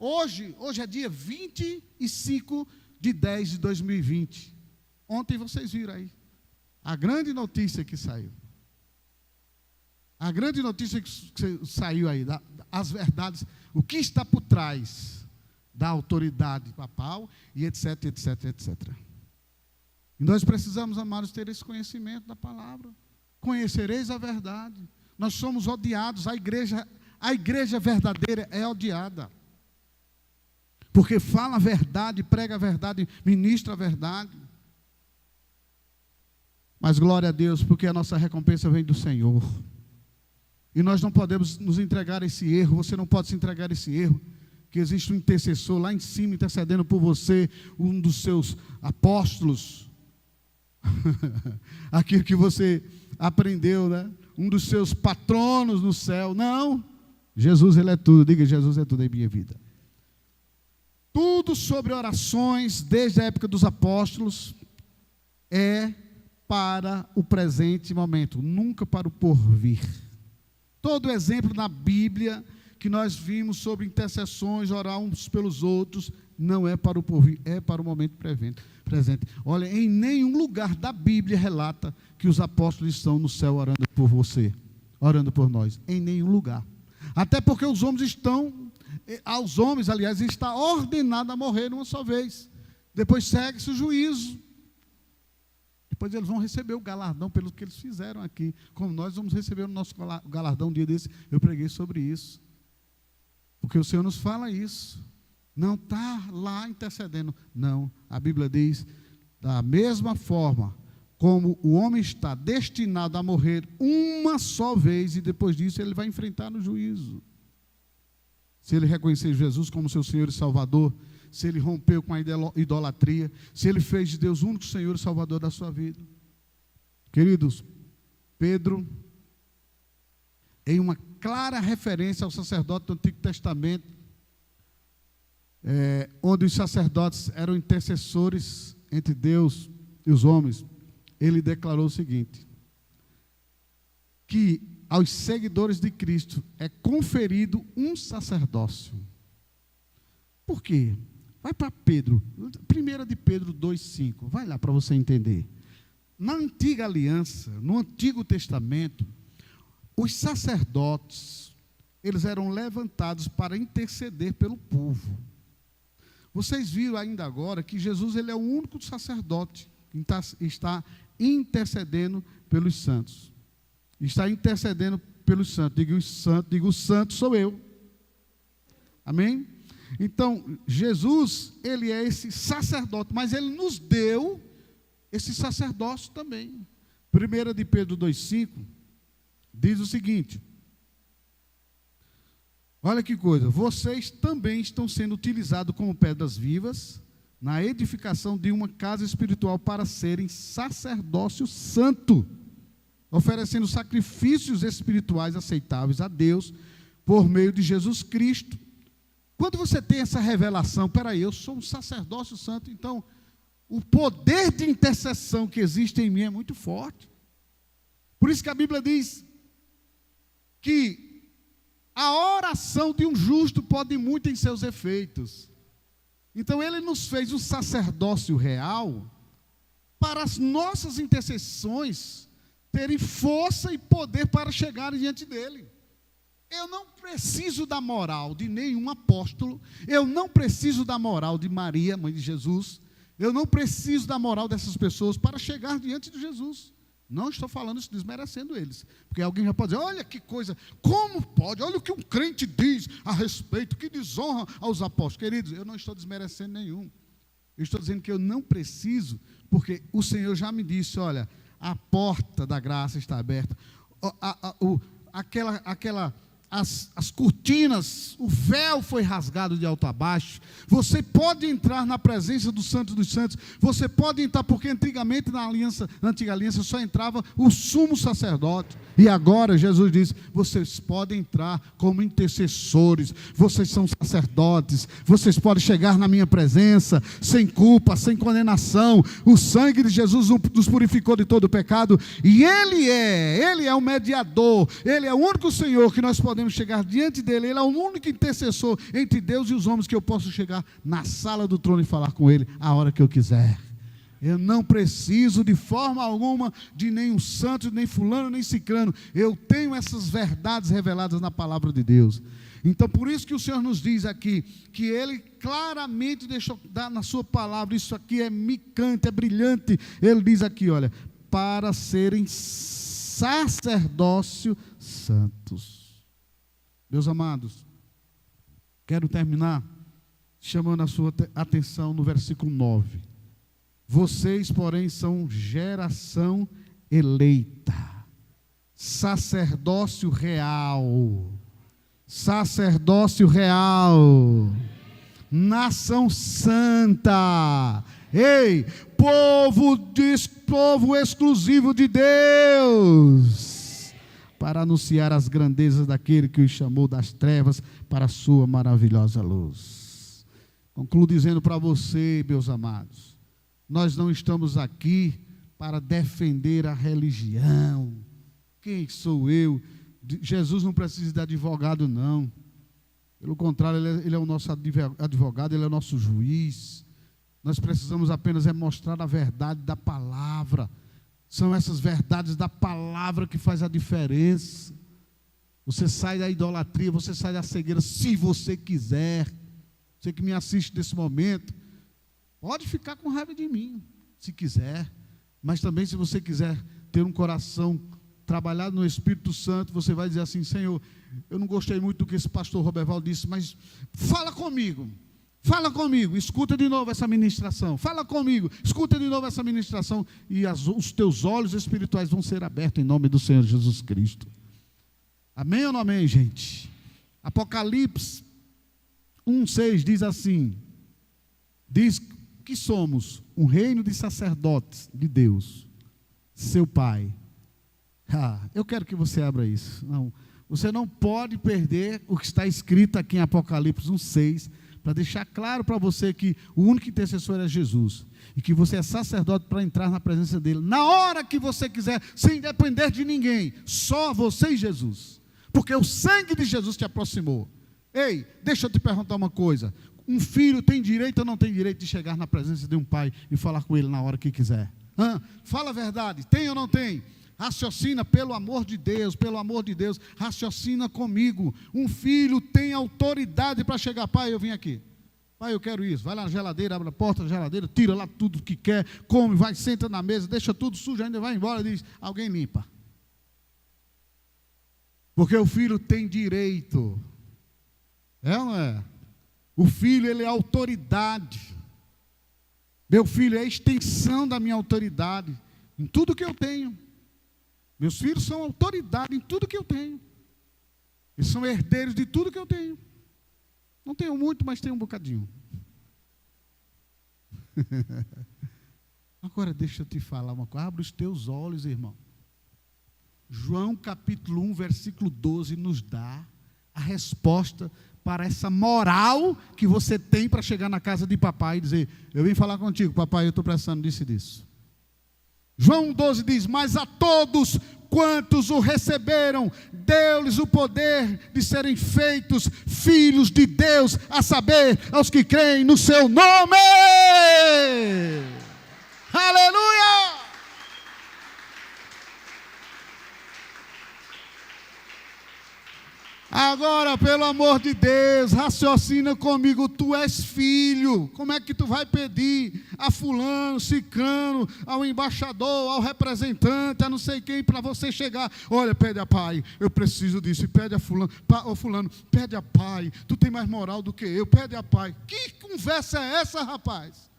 Hoje é dia 25 de 10 de 2020. Ontem vocês viram aí. A grande notícia que saiu. A grande notícia que saiu aí. As verdades. O que está por trás da autoridade papal e etc, etc, etc. E nós precisamos, amados, ter esse conhecimento da palavra. Conhecereis a verdade. Nós somos odiados, a igreja verdadeira é odiada. porque fala a verdade, prega a verdade, ministra a verdade. Mas glória a Deus, porque a nossa recompensa vem do Senhor. E nós não podemos nos entregar a esse erro, você não pode se entregar a esse erro, que existe um intercessor lá em cima intercedendo por você, um dos seus apóstolos, aquilo que você aprendeu, né? Um dos seus patronos no céu. Não, Jesus, Ele é tudo. Diga, Jesus é tudo em minha vida. Tudo sobre orações, desde a época dos apóstolos, é para o presente momento, nunca para o porvir. Todo exemplo na Bíblia que nós vimos sobre intercessões, orar uns pelos outros, não é para o porvir, é para o momento presente. Olha, em nenhum lugar da Bíblia relata que os apóstolos estão no céu orando por você, orando por nós. Em nenhum lugar. Até porque os homens aos homens, aliás, está ordenado a morrer uma só vez. Depois segue-se o juízo. Depois eles vão receber o galardão pelo que eles fizeram aqui. Como nós vamos receber o nosso galardão um dia desse. Eu preguei sobre isso. Porque o Senhor nos fala isso. Não está lá intercedendo. Não, a Bíblia diz, da mesma forma como o homem está destinado a morrer uma só vez, e depois disso ele vai enfrentar no juízo. Se ele reconhecer Jesus como seu Senhor e Salvador, se ele rompeu com a idolatria, se ele fez de Deus o único Senhor e Salvador da sua vida. Queridos, Pedro, em uma clara referência ao sacerdote do Antigo Testamento, onde os sacerdotes eram intercessores entre Deus e os homens, ele declarou o seguinte, que aos seguidores de Cristo é conferido um sacerdócio. Por quê? Vai para Pedro, 1 de Pedro 2,5, vai lá para você entender. Na antiga aliança, no Antigo Testamento, os sacerdotes, eles eram levantados para interceder pelo povo. Vocês viram ainda agora que Jesus, ele é o único sacerdote que está intercedendo pelos santos. Está intercedendo pelos santos. Digo, o santo sou eu. Amém? Então, Jesus, ele é esse sacerdote, mas ele nos deu esse sacerdócio também. 1 de Pedro 2,5 diz o seguinte, olha que coisa, vocês também estão sendo utilizados como pedras vivas na edificação de uma casa espiritual para serem sacerdócio santo, oferecendo sacrifícios espirituais aceitáveis a Deus por meio de Jesus Cristo. Quando você tem essa revelação, peraí, eu sou um sacerdócio santo, então o poder de intercessão que existe em mim é muito forte. Por isso que a Bíblia diz que a oração de um justo pode muito em seus efeitos. Então ele nos fez um sacerdócio real para as nossas intercessões terem força e poder para chegar diante dele. Eu não preciso da moral de nenhum apóstolo, eu não preciso da moral de Maria, mãe de Jesus, eu não preciso da moral dessas pessoas para chegar diante de Jesus. Não estou falando isso desmerecendo eles, porque alguém já pode dizer, olha que coisa, como pode, olha o que um crente diz a respeito, que desonra aos apóstolos. Queridos, eu não estou desmerecendo nenhum, eu estou dizendo que eu não preciso, porque o Senhor já me disse, olha, a porta da graça está aberta, as cortinas, o véu foi rasgado de alto a baixo. Você pode entrar na presença do Santo dos Santos. Você pode entrar, porque antigamente na antiga aliança só entrava o sumo sacerdote. E agora Jesus diz, vocês podem entrar como intercessores. Vocês são sacerdotes. Vocês podem chegar na minha presença sem culpa, sem condenação. O sangue de Jesus nos purificou de todo o pecado. E Ele é o mediador. Ele é o único Senhor que nós podemos chegar diante dele. Ele é o único intercessor entre Deus e os homens que eu posso chegar na sala do trono e falar com ele a hora que eu quiser. Eu não preciso de forma alguma de nenhum santo, nem fulano, nem cicrano. Eu tenho essas verdades reveladas na palavra de Deus. Então por isso que o Senhor nos diz aqui, que Ele claramente deixou dar na sua palavra, isso aqui é micante, é brilhante. Ele diz aqui, olha, para serem sacerdócio santos. Meus amados, quero terminar chamando a sua atenção no versículo 9. Vocês, porém, são geração eleita, sacerdócio real, nação santa, ei, povo exclusivo de Deus, para anunciar as grandezas daquele que os chamou das trevas para a sua maravilhosa luz. Concluo dizendo para você, meus amados, nós não estamos aqui para defender a religião. Quem sou eu? Jesus não precisa de advogado, não. Pelo contrário, ele é o nosso advogado, ele é o nosso juiz. Nós precisamos apenas mostrar a verdade da palavra. São essas verdades da palavra que faz a diferença. Você sai da idolatria, você sai da cegueira, se você quiser. Você que me assiste nesse momento, pode ficar com raiva de mim, se quiser. Mas também, se você quiser ter um coração trabalhado no Espírito Santo, você vai dizer assim: Senhor, eu não gostei muito do que esse pastor Roberval disse, mas fala comigo, escuta de novo essa ministração, fala comigo, escuta de novo essa ministração, e os teus olhos espirituais vão ser abertos em nome do Senhor Jesus Cristo. Amém ou não amém, gente? Apocalipse 1:6 diz assim, diz que somos um reino de sacerdotes de Deus, seu Pai. Eu quero que você abra isso. Não, você não pode perder o que está escrito aqui em Apocalipse 1:6, para deixar claro para você que o único intercessor é Jesus, e que você é sacerdote para entrar na presença dele, na hora que você quiser, sem depender de ninguém, só você e Jesus, porque o sangue de Jesus te aproximou. Ei, deixa eu te perguntar uma coisa, um filho tem direito ou não tem direito de chegar na presença de um pai e falar com ele na hora que quiser? Fala a verdade, tem ou não tem? Raciocina, pelo amor de Deus, raciocina comigo. Um filho tem autoridade para chegar: pai, eu vim aqui, pai, eu quero isso. Vai lá na geladeira, abre a porta da geladeira, tira lá tudo que quer, come, vai, senta na mesa, deixa tudo sujo, ainda vai embora e diz: alguém limpa. Porque o filho tem direito. É ou não é? O filho, ele é autoridade. Meu filho é a extensão da minha autoridade em tudo que eu tenho. Meus filhos são autoridade em tudo que eu tenho. Eles são herdeiros de tudo que eu tenho. Não tenho muito, mas tenho um bocadinho. Agora deixa eu te falar uma coisa. Abre os teus olhos, irmão. João capítulo 1, versículo 12 nos dá a resposta para essa moral que você tem para chegar na casa de papai e dizer: eu vim falar contigo, papai, eu estou precisando disso e disso. João 12 diz: mas a todos quantos o receberam, deu-lhes o poder de serem feitos filhos de Deus, a saber, aos que creem no seu nome. Aleluia! Agora, pelo amor de Deus, raciocina comigo. Tu és filho, como é que tu vai pedir a fulano, ciclano, ao embaixador, ao representante, a não sei quem, para você chegar? Olha, pede a pai, eu preciso disso, e pede a fulano, fulano, pede a pai, tu tem mais moral do que eu, pede a pai. Que conversa é essa, rapaz?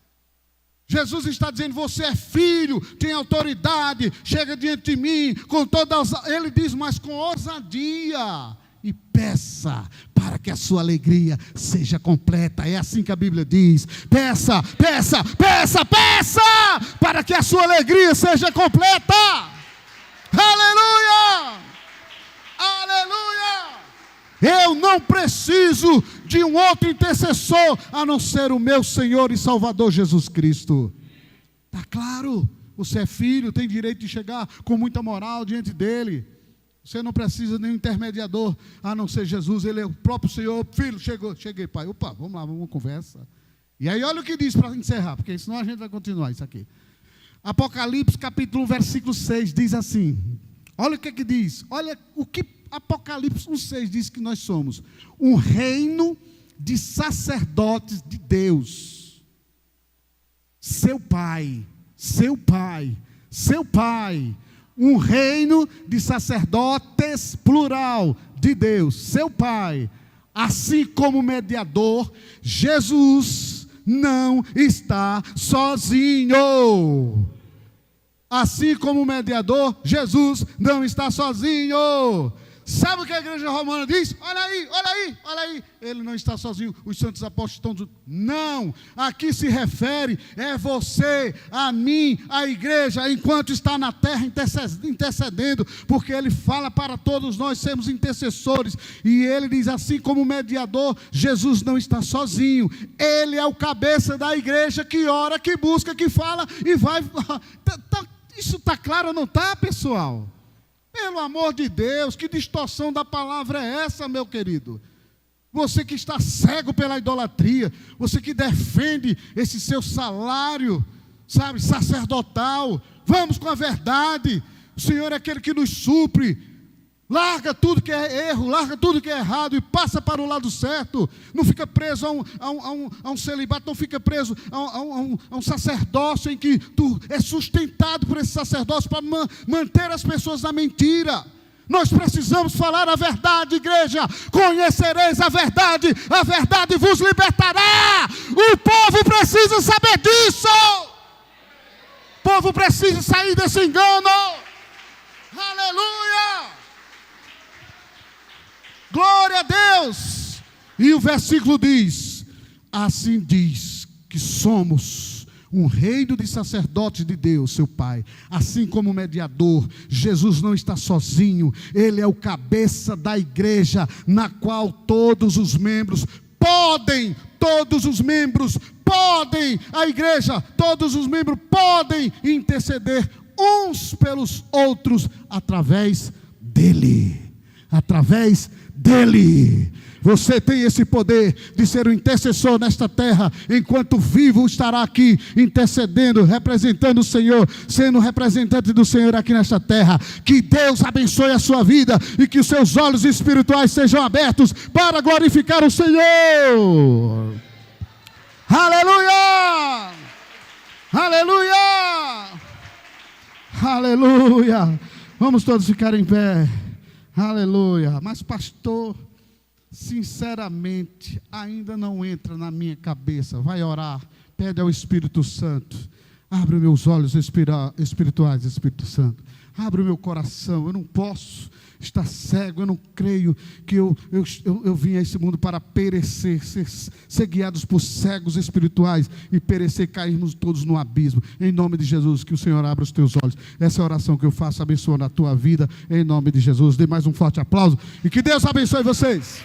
Jesus está dizendo: você é filho, tem autoridade, chega diante de mim, com todas, ele diz, mas com ousadia, e peça para que a sua alegria seja completa. É assim que a Bíblia diz: peça, peça, peça, peça, para que a sua alegria seja completa. Aleluia, aleluia. Eu não preciso de um outro intercessor a não ser o meu Senhor e Salvador Jesus Cristo. Está claro? Você é filho, tem direito de chegar com muita moral diante dele. Você não precisa de nenhum intermediador a não ser Jesus. Ele é o próprio Senhor. Filho, cheguei, pai. Opa, vamos lá, vamos conversa. E aí olha o que diz para encerrar, porque senão a gente vai continuar isso aqui. Apocalipse capítulo 1, versículo 6 diz assim. Olha o que diz. Olha o que Apocalipse 1:6 diz que nós somos: um reino de sacerdotes de Deus. Seu Pai, seu Pai, seu Pai. Um reino de sacerdotes, plural, de Deus, seu Pai, Assim como mediador, Jesus não está sozinho. Assim como mediador, Jesus não está sozinho. Sabe o que a igreja romana diz? Olha aí, olha aí, olha aí. Ele não está sozinho, os santos apóstolos estão juntos. Não, aqui se refere, é você, a mim, a igreja, enquanto está na terra intercedendo, porque ele fala para todos nós sermos intercessores. E ele diz, assim como mediador, Jesus não está sozinho. Ele é o cabeça da igreja que ora, que busca, que fala e vai. Isso está claro ou não está, pessoal? Pelo amor de Deus, que distorção da palavra é essa, meu querido? Você que está cego pela idolatria, você que defende esse seu salário, sabe, sacerdotal, vamos com a verdade. O Senhor é aquele que nos supre. Larga tudo que é erro, larga tudo que é errado e passa para o lado certo. Não fica preso a um celibato, não fica preso a um sacerdócio em que tu é sustentado por esse sacerdócio para manter as pessoas na mentira. Nós precisamos falar a verdade, igreja. Conhecereis a verdade vos libertará. O povo precisa saber disso. O povo precisa sair desse engano. Aleluia! Glória a Deus! E o versículo diz, assim diz que somos um reino de sacerdotes de Deus, seu Pai. Assim como mediador, Jesus não está sozinho. Ele é o cabeça da igreja, na qual todos os membros podem, a igreja, todos os membros podem interceder uns pelos outros através dele. Você tem esse poder de ser um intercessor nesta terra, enquanto vivo estará aqui intercedendo, representando o Senhor, sendo representante do Senhor aqui nesta terra. Que Deus abençoe a sua vida e que os seus olhos espirituais sejam abertos para glorificar o Senhor. Aleluia! Aleluia! Aleluia! Vamos todos ficar em pé. Aleluia. Mas pastor, sinceramente, ainda não entra na minha cabeça. Vai orar, pede ao Espírito Santo. Abre meus olhos espirituais, Espírito Santo. Abre o meu coração. Eu não posso estar cego. Eu não creio que eu vim a esse mundo para perecer, ser guiados por cegos espirituais e perecer, cairmos todos no abismo. Em nome de Jesus, que o Senhor abra os teus olhos. Essa é a oração que eu faço, abençoando a tua vida. Em nome de Jesus, dê mais um forte aplauso e que Deus abençoe vocês.